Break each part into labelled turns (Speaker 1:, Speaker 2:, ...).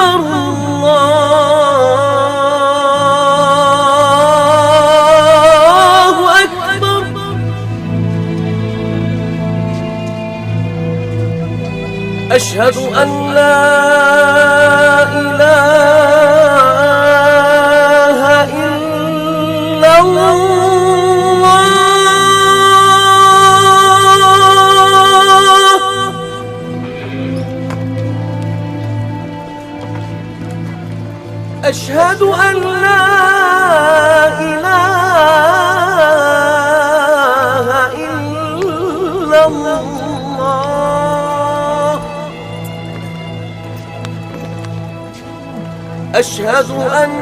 Speaker 1: أكبر الله أكبر. أشهد أن لا إله إلا الله. أشهد أن لا إله إلا الله. أشهد أن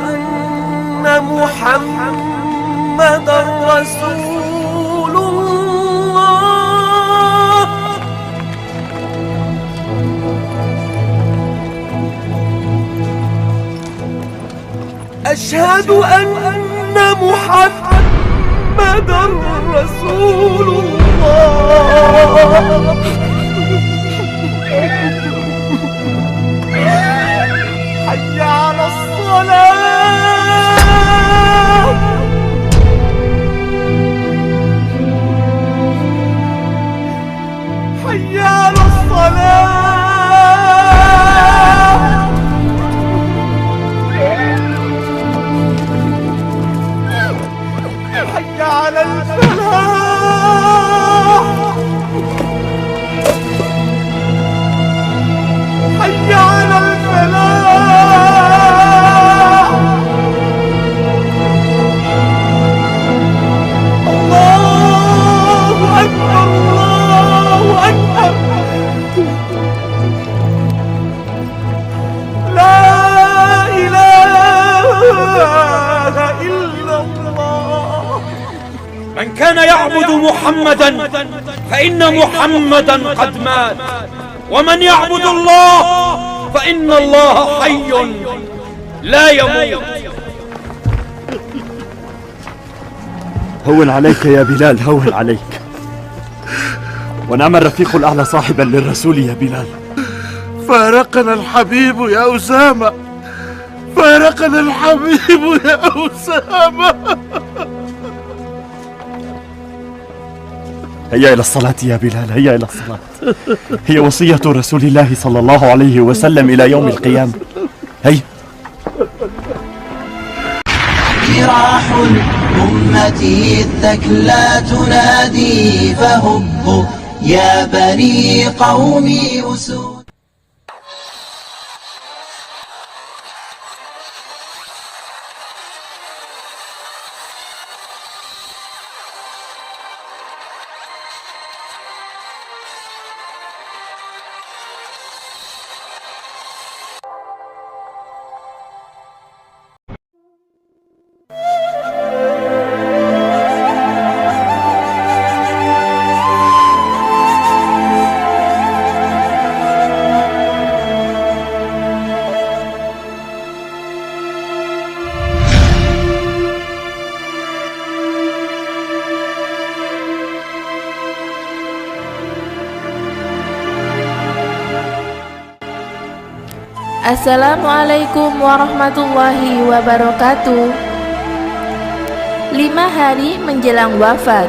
Speaker 1: محمدًا رسول الله. أشهد أن محمدًا رسول الله. حي على الصلاة. حي على الصلاة. حي على الفلاح. حي على الفلاح. الله أكبر الله أكبر. لا إله إلا الله.
Speaker 2: من كان يعبد محمدا فإن محمدا قد مات، ومن يعبد الله فإن الله حي لا يموت.
Speaker 3: هون عليك يا بلال، هون عليك. ونعم الرفيق الأعلى صاحبا للرسول يا بلال.
Speaker 4: فارقنا الحبيب يا أسامة، فارقنا الحبيب يا أسامة.
Speaker 3: هيا إلى الصلاة يا بلال، هيا إلى الصلاة. هي وصية رسول الله صلى الله عليه وسلم إلى يوم القيامة. هيا.
Speaker 5: جراح الأمة الثكلى تنادي فهبوا يا بني قومي أسود.
Speaker 6: Assalamualaikum warahmatullahi wabarakatuh. 5 hari menjelang wafat,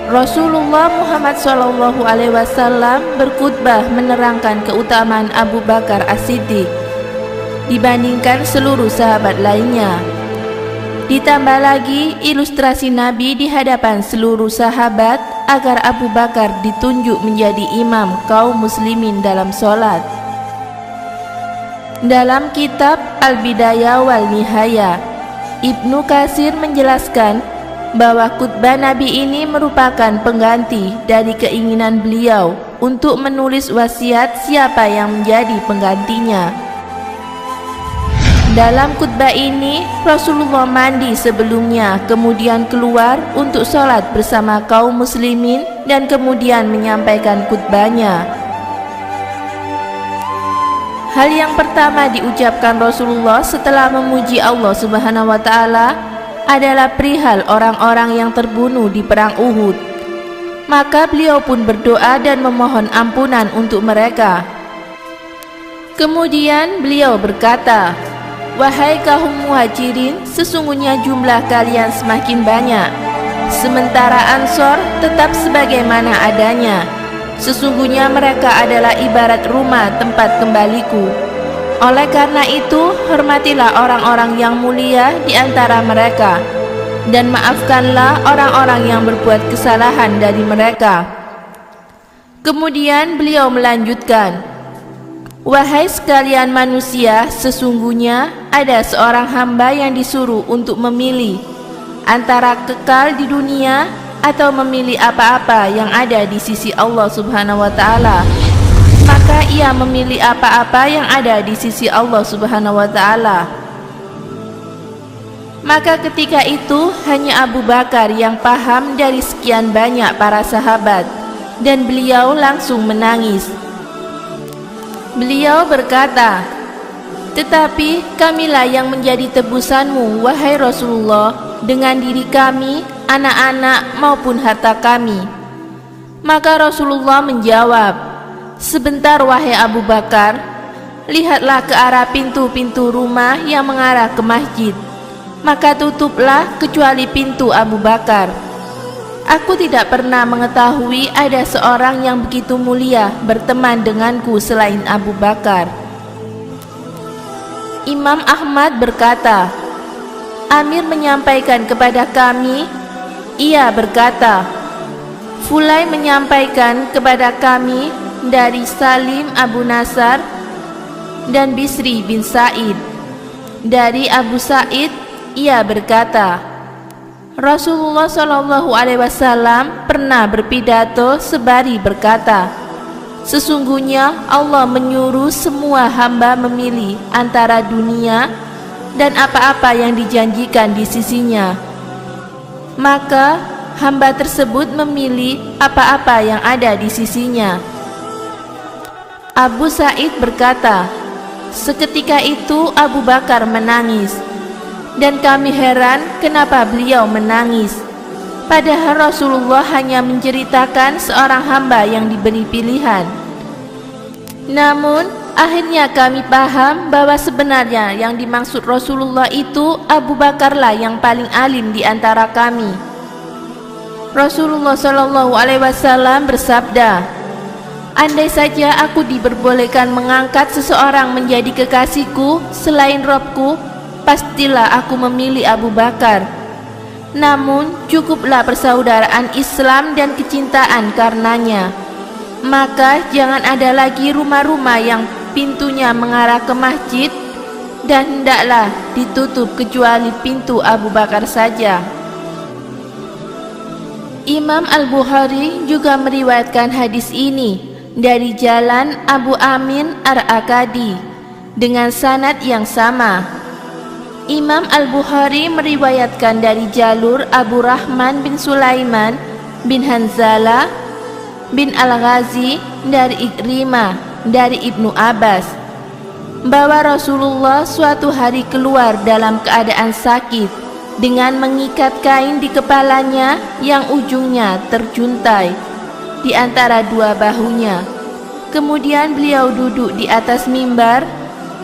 Speaker 6: Rasulullah Muhammad SAW berkhutbah menerangkan keutamaan Abu Bakar As-Siddiq dibandingkan seluruh sahabat lainnya. Ditambah lagi ilustrasi Nabi di hadapan seluruh sahabat agar Abu Bakar ditunjuk menjadi imam kaum muslimin dalam sholat. Dalam kitab Al-Bidayah wal Nihayah, Ibnu Katsir menjelaskan bahwa khutbah Nabi ini merupakan pengganti dari keinginan beliau untuk menulis wasiat siapa yang menjadi penggantinya. Dalam khutbah ini, Rasulullah mandi sebelumnya, kemudian keluar untuk sholat bersama kaum muslimin dan kemudian menyampaikan khutbahnya. Hal yang pertama diucapkan Rasulullah setelah memuji Allah Subhanahu wa Ta'ala adalah perihal orang-orang yang terbunuh di perang Uhud. Maka beliau pun berdoa dan memohon ampunan untuk mereka. Kemudian beliau berkata, "Wahai kaum muhajirin, sesungguhnya jumlah kalian semakin banyak, sementara Ansor tetap sebagaimana adanya. Sesungguhnya mereka adalah ibarat rumah tempat kembaliku. Oleh karena itu, hormatilah orang-orang yang mulia di antara mereka, dan maafkanlah orang-orang yang berbuat kesalahan dari mereka." Kemudian beliau melanjutkan, "Wahai sekalian manusia, sesungguhnya ada seorang hamba yang disuruh untuk memilih antara kekal di dunia atau memilih apa-apa yang ada di sisi Allah Subhanahu wa Ta'ala. Maka ia memilih apa-apa yang ada di sisi Allah Subhanahu wa Ta'ala." Maka ketika itu hanya Abu Bakar yang paham dari sekian banyak para sahabat, dan beliau langsung menangis. Beliau berkata, "Tetapi kamilah yang menjadi tebusanmu, wahai Rasulullah, dengan diri kami, anak-anak maupun harta kami." Maka Rasulullah menjawab, "Sebentar wahai Abu Bakar, lihatlah ke arah pintu-pintu rumah yang mengarah ke masjid, maka tutuplah kecuali pintu Abu Bakar. Aku tidak pernah mengetahui ada seorang yang begitu mulia berteman denganku selain Abu Bakar." Imam Ahmad berkata, "Amir menyampaikan kepada kami," ia berkata, "Fulai menyampaikan kepada kami dari Salim Abu Nasar dan Bisri bin Sa'id. Dari Abu Sa'id, ia berkata, Rasulullah SAW pernah berpidato sebari berkata, sesungguhnya Allah menyuruh semua hamba memilih antara dunia dan apa-apa yang dijanjikan di sisinya. Maka hamba tersebut memilih apa-apa yang ada di sisinya." Abu Sa'id berkata, "Seketika itu Abu Bakar menangis, dan kami heran kenapa beliau menangis. Padahal Rasulullah hanya menceritakan seorang hamba yang diberi pilihan. Namun akhirnya kami paham bahwa sebenarnya yang dimaksud Rasulullah itu Abu Bakarlah yang paling alim di antara kami." Rasulullah SAW bersabda, "Andai saja aku diperbolehkan mengangkat seseorang menjadi kekasihku selain Robku, pastilah aku memilih Abu Bakar. Namun cukuplah persaudaraan Islam dan kecintaan karenanya. Maka jangan ada lagi rumah-rumah yang pintunya mengarah ke masjid, dan hendaklah ditutup kecuali pintu Abu Bakar saja." Imam Al-Bukhari juga meriwayatkan hadis ini dari jalan Abu Amin Ar-Akadi dengan sanad yang sama. Imam Al-Bukhari meriwayatkan dari jalur Abu Rahman bin Sulaiman bin Hanzalah bin Al-Ghazi dari Ikrimah dari Ibnu Abbas bahwa Rasulullah suatu hari keluar dalam keadaan sakit dengan mengikat kain di kepalanya yang ujungnya terjuntai di antara dua bahunya. Kemudian beliau duduk di atas mimbar,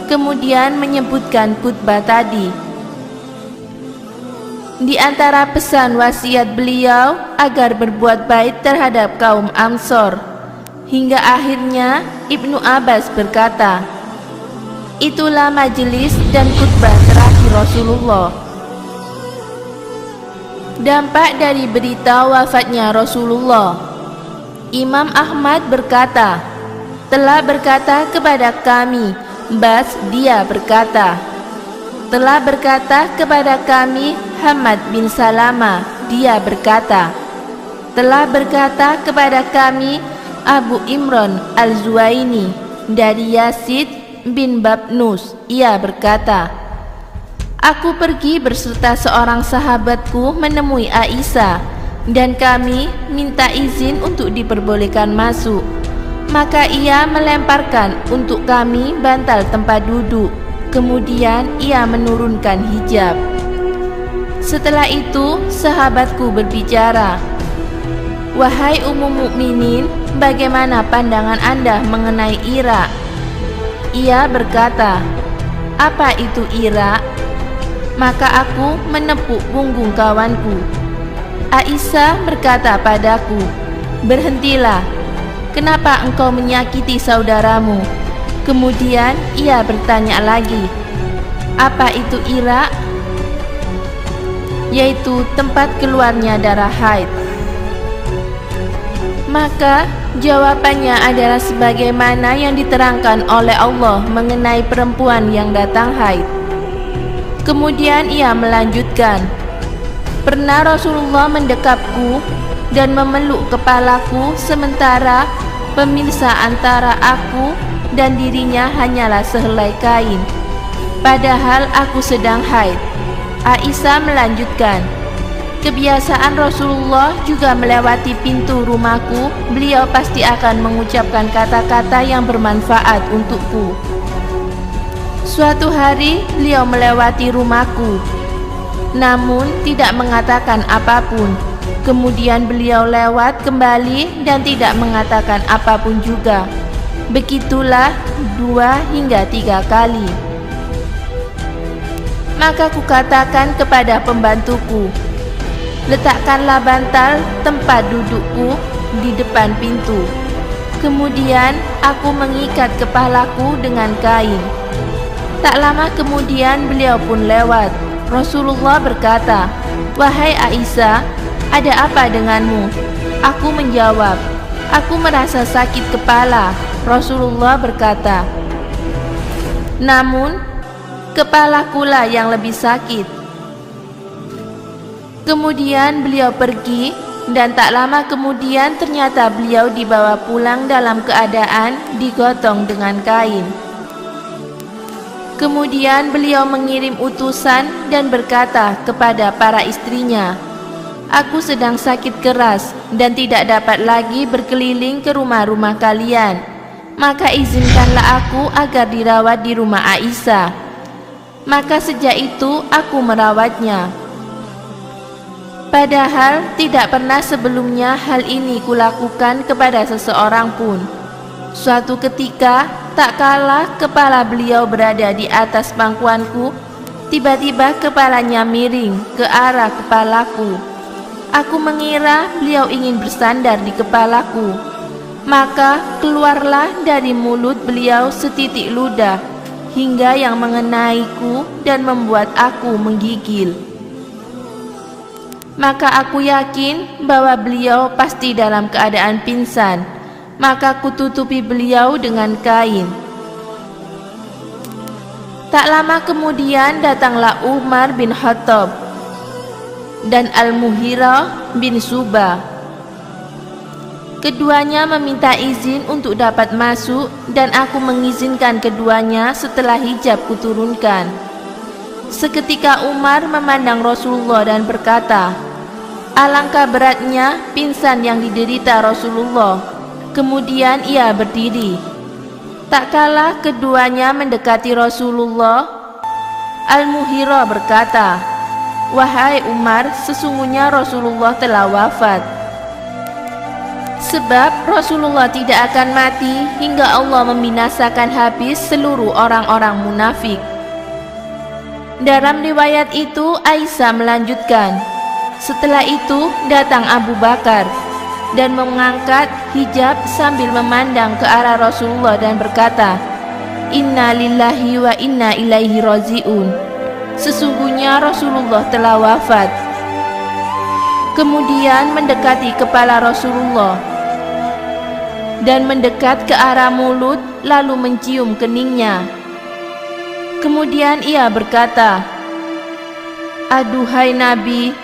Speaker 6: kemudian menyebutkan khutbah tadi. Di antara pesan wasiat beliau agar berbuat baik terhadap kaum Ansor, hingga akhirnya Ibnu Abbas berkata, "Itulah majelis dan khutbah terakhir Rasulullah." Dampak dari berita wafatnya Rasulullah. Imam Ahmad berkata, "Telah berkata kepada kami Bas, dia berkata, telah berkata kepada kami Hamad bin Salama, dia berkata, telah berkata kepada kami Abu Imran Al-Zuwaini dari Yazid bin Babnus, ia berkata, aku pergi berserta seorang sahabatku menemui Aisyah, dan kami minta izin untuk diperbolehkan masuk. Maka ia melemparkan untuk kami bantal tempat duduk. Kemudian ia menurunkan hijab. Setelah itu sahabatku berbicara, wahai Ummul Mukminin, bagaimana pandangan Anda mengenai Irak? Ia berkata, "Apa itu Irak?" Maka aku menepuk punggung kawanku. Aisyah berkata padaku, "Berhentilah, kenapa engkau menyakiti saudaramu?" Kemudian ia bertanya lagi, "Apa itu Irak?" Yaitu tempat keluarnya darah haid. Maka jawabannya adalah sebagaimana yang diterangkan oleh Allah mengenai perempuan yang datang haid. Kemudian ia melanjutkan, "Pernah Rasulullah mendekapku dan memeluk kepalaku sementara pemisah antara aku dan dirinya hanyalah sehelai kain, padahal aku sedang haid." Aisyah melanjutkan, "Kebiasaan Rasulullah juga melewati pintu rumahku, beliau pasti akan mengucapkan kata-kata yang bermanfaat untukku. Suatu hari beliau melewati rumahku, namun tidak mengatakan apapun. Kemudian beliau lewat kembali dan tidak mengatakan apapun juga. Begitulah 2 hingga 3 kali. Maka kukatakan kepada pembantuku, 'Letakkanlah bantal tempat dudukku di depan pintu.' Kemudian aku mengikat kepalaku dengan kain. Tak lama kemudian beliau pun lewat. Rasulullah berkata, 'Wahai Aisyah, ada apa denganmu?' Aku menjawab, 'Aku merasa sakit kepala.' Rasulullah berkata, 'Namun kepalakulah yang lebih sakit.' Kemudian beliau pergi, dan tak lama kemudian ternyata beliau dibawa pulang dalam keadaan digotong dengan kain. Kemudian beliau mengirim utusan dan berkata kepada para istrinya, 'Aku sedang sakit keras dan tidak dapat lagi berkeliling ke rumah-rumah kalian. Maka izinkanlah aku agar dirawat di rumah Aisyah.' Maka sejak itu aku merawatnya. Padahal tidak pernah sebelumnya hal ini kulakukan kepada seseorang pun. Suatu ketika, tak kala kepala beliau berada di atas pangkuanku, tiba-tiba kepalanya miring ke arah kepalaku. Aku mengira beliau ingin bersandar di kepalaku. Maka keluarlah dari mulut beliau setitik ludah hingga yang mengenaiku dan membuat aku menggigil. Maka aku yakin bahwa beliau pasti dalam keadaan pingsan. Maka kututupi beliau dengan kain. Tak lama kemudian datanglah Umar bin Khattab dan Al-Mughirah bin Syu'bah. Keduanya meminta izin untuk dapat masuk, dan aku mengizinkan keduanya setelah hijab kuturunkan. Seketika Umar memandang Rasulullah dan berkata, "Alangkah beratnya pingsan yang diderita Rasulullah." Kemudian ia berdiri. Tak kala keduanya mendekati Rasulullah, Al-Mughirah berkata, "Wahai Umar, sesungguhnya Rasulullah telah wafat. Sebab Rasulullah tidak akan mati hingga Allah membinasakan habis seluruh orang-orang munafik." Dalam riwayat itu Aisyah melanjutkan, "Setelah itu datang Abu Bakar dan mengangkat hijab sambil memandang ke arah Rasulullah dan berkata, 'Inna lillahi wa inna ilaihi raji'un.' Sesungguhnya Rasulullah telah wafat." Kemudian mendekati kepala Rasulullah dan mendekat ke arah mulut, lalu mencium keningnya. Kemudian ia berkata, "Aduhai Nabi."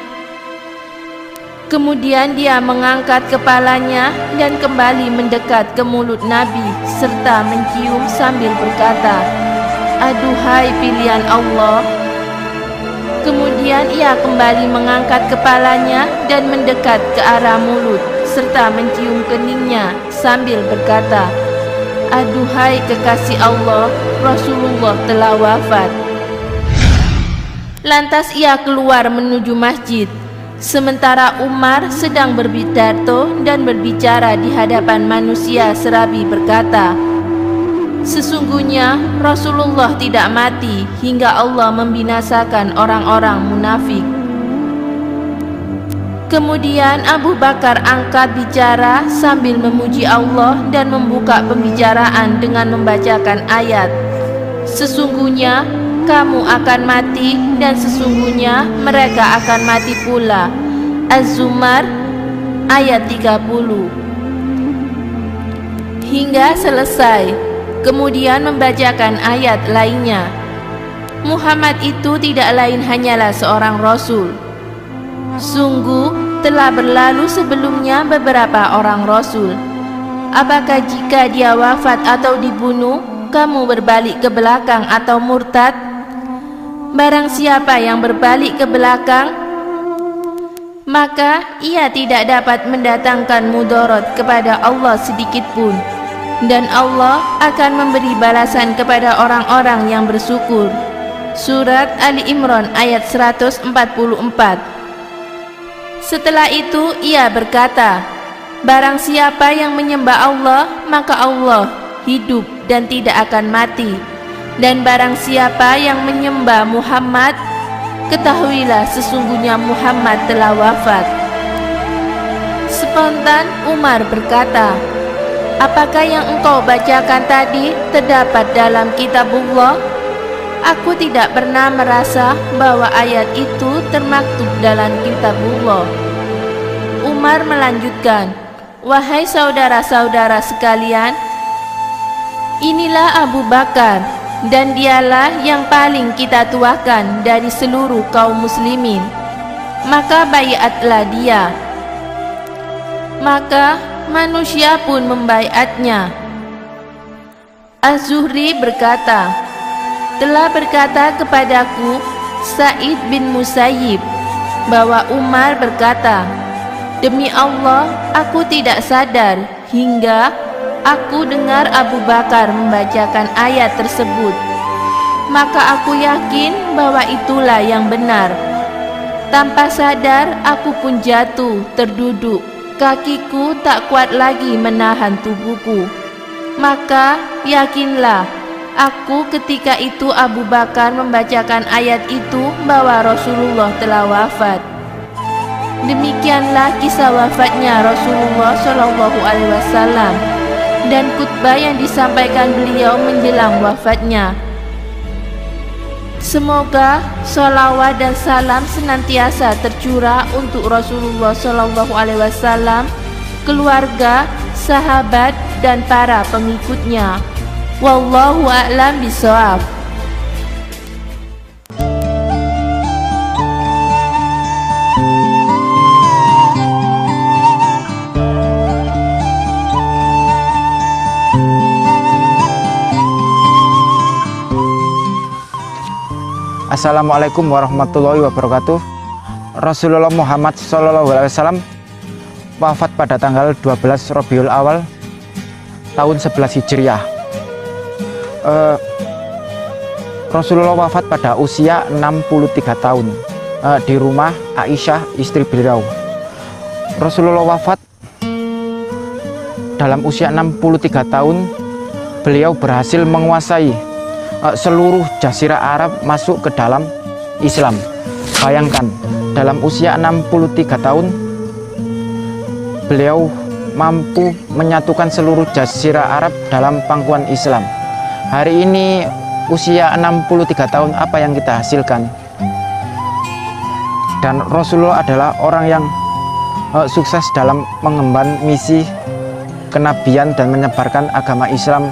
Speaker 6: Kemudian dia mengangkat kepalanya dan kembali mendekat ke mulut Nabi serta mencium sambil berkata, "Aduhai pilihan Allah." Kemudian ia kembali mengangkat kepalanya dan mendekat ke arah mulut serta mencium keningnya sambil berkata, "Aduhai kekasih Allah, Rasulullah telah wafat." Lantas ia keluar menuju masjid, sementara Umar sedang berpidato dan berbicara di hadapan manusia serabi berkata, Sesungguhnya Rasulullah tidak mati hingga Allah membinasakan orang-orang munafik. Kemudian Abu Bakar angkat bicara sambil memuji Allah dan membuka pembicaraan dengan membacakan ayat, "Sesungguhnya kamu akan mati dan sesungguhnya mereka akan mati pula." Az-Zumar ayat 30 hingga selesai. Kemudian membacakan ayat lainnya. Muhammad itu tidak lain hanyalah seorang rasul. Sungguh telah berlalu sebelumnya beberapa orang rasul. Apakah jika dia wafat atau dibunuh, kamu berbalik ke belakang atau murtad? Barang siapa yang berbalik ke belakang, maka ia tidak dapat mendatangkan mudarat kepada Allah sedikit pun, dan Allah akan memberi balasan kepada orang-orang yang bersyukur. Surat Ali Imran ayat 144. Setelah itu ia berkata, barang siapa yang menyembah Allah, maka Allah hidup dan tidak akan mati. Dan barang siapa yang menyembah Muhammad, ketahuilah sesungguhnya Muhammad telah wafat. Spontan Umar berkata, apakah yang engkau bacakan tadi terdapat dalam kitabullah? Aku tidak pernah merasa bahwa ayat itu termaktub dalam kitabullah. Umar melanjutkan, wahai saudara-saudara sekalian, inilah Abu Bakar, dan dialah yang paling kita tuakan dari seluruh kaum muslimin. Maka baiatlah dia. Maka manusia pun membaiatnya. Az-Zuhri berkata, telah berkata kepadaku Sa'id bin Musayyib bahwa Umar berkata, demi Allah aku tidak sadar hingga aku dengar Abu Bakar membacakan ayat tersebut. Maka aku yakin bahwa itulah yang benar. Tanpa sadar aku pun jatuh terduduk. Kakiku tak kuat lagi menahan tubuhku. Maka yakinlah aku ketika itu Abu Bakar membacakan ayat itu bahwa Rasulullah telah wafat. Demikianlah kisah wafatnya Rasulullah SAW dan khutbah yang disampaikan beliau menjelang wafatnya. Semoga sholawat dan salam senantiasa tercurah untuk Rasulullah SAW, keluarga, sahabat, dan para pengikutnya. Wallahu a'lam bishawab.
Speaker 7: Assalamualaikum warahmatullahi wabarakatuh. Rasulullah Muhammad SAW wafat pada tanggal 12 Rabiul Awal tahun 11 Hijriah. Rasulullah wafat pada usia 63 tahun di rumah Aisyah istri beliau. Rasulullah wafat dalam usia 63 tahun. Beliau berhasil menguasai seluruh jazirah Arab masuk ke dalam Islam. Bayangkan, dalam usia 63 tahun beliau mampu menyatukan seluruh jazirah Arab dalam pangkuan Islam. Hari ini usia 63 tahun, apa yang kita hasilkan? Dan Rasulullah adalah orang yang sukses dalam mengemban misi kenabian dan menyebarkan agama Islam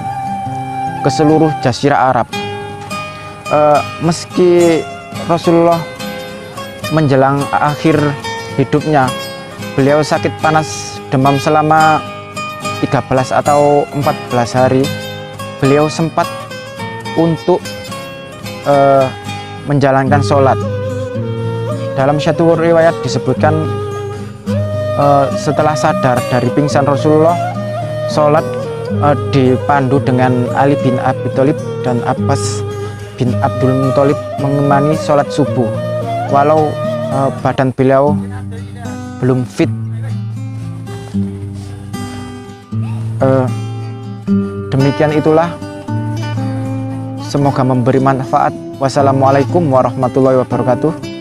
Speaker 7: ke seluruh jazirah Arab. Meski Rasulullah menjelang akhir hidupnya, beliau sakit panas demam selama 13 atau 14 hari. Beliau sempat untuk menjalankan sholat. Dalam satu riwayat disebutkan setelah sadar dari pingsan Rasulullah, sholat dipandu dengan Ali bin Abi Thalib dan Abbas bin Abdul Muthalib mengemani sholat subuh, walau badan beliau belum fit. Demikian itulah Semoga memberi manfaat. Wassalamualaikum warahmatullahi wabarakatuh.